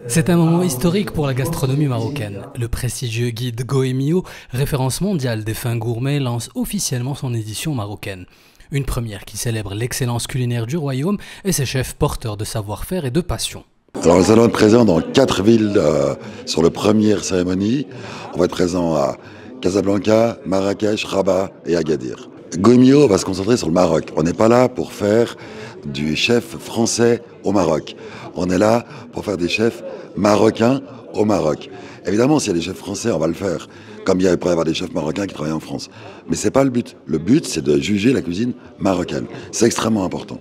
C'est un moment historique pour la gastronomie marocaine. Le prestigieux guide Goemio, référence mondiale des fins gourmets, lance officiellement son édition marocaine. Une première qui célèbre l'excellence culinaire du royaume et ses chefs porteurs de savoir-faire et de passion. Alors nous allons être présents dans 4 villes sur la première cérémonie. On va être présent à Casablanca, Marrakech, Rabat et Agadir. Goemio va se concentrer sur le Maroc. On n'est pas là pour faire du chef français au Maroc. On est là pour faire des chefs marocains au Maroc. Évidemment, s'il y a des chefs français, on va le faire. Comme il pourrait y avoir des chefs marocains qui travaillent en France. Mais c'est pas le but. Le but, c'est de juger la cuisine marocaine. C'est extrêmement important.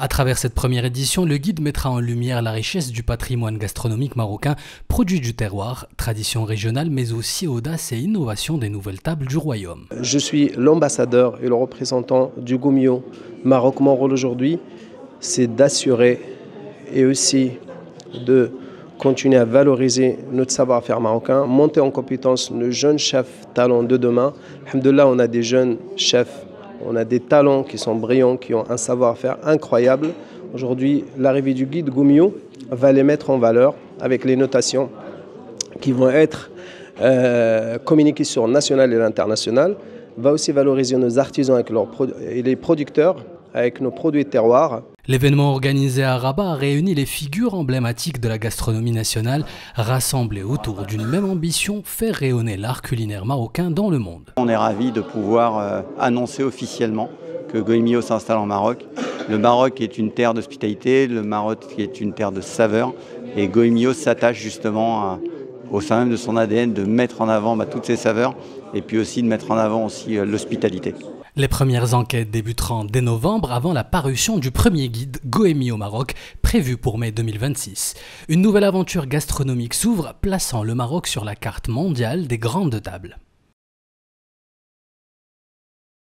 À travers cette première édition, le guide mettra en lumière la richesse du patrimoine gastronomique marocain, produit du terroir, tradition régionale, mais aussi audace et innovation des nouvelles tables du royaume. Je suis l'ambassadeur et le représentant du Goemio Maroc. Mon rôle aujourd'hui, c'est d'assurer et aussi de continuer à valoriser notre savoir-faire marocain, monter en compétence nos jeunes chefs talents de demain. Alhamdoulilah, on a des jeunes chefs. On a des talents qui sont brillants, qui ont un savoir-faire incroyable. Aujourd'hui, l'arrivée du guide Goemio va les mettre en valeur avec les notations qui vont être communiquées sur le national et l'international. Va aussi valoriser nos artisans et les producteurs avec nos produits de terroir. L'événement organisé à Rabat a réuni les figures emblématiques de la gastronomie nationale, rassemblées autour d'une même ambition, faire rayonner l'art culinaire marocain dans le monde. On est ravis de pouvoir annoncer officiellement que Goemio s'installe en Maroc. Le Maroc est une terre d'hospitalité, le Maroc est une terre de saveur, et Goemio s'attache justement au sein même de son ADN de mettre en avant toutes ces saveurs, et puis aussi de mettre en avant aussi l'hospitalité. Les premières enquêtes débuteront dès novembre avant la parution du premier guide Goemio Maroc, prévu pour mai 2026. Une nouvelle aventure gastronomique s'ouvre, plaçant le Maroc sur la carte mondiale des grandes tables.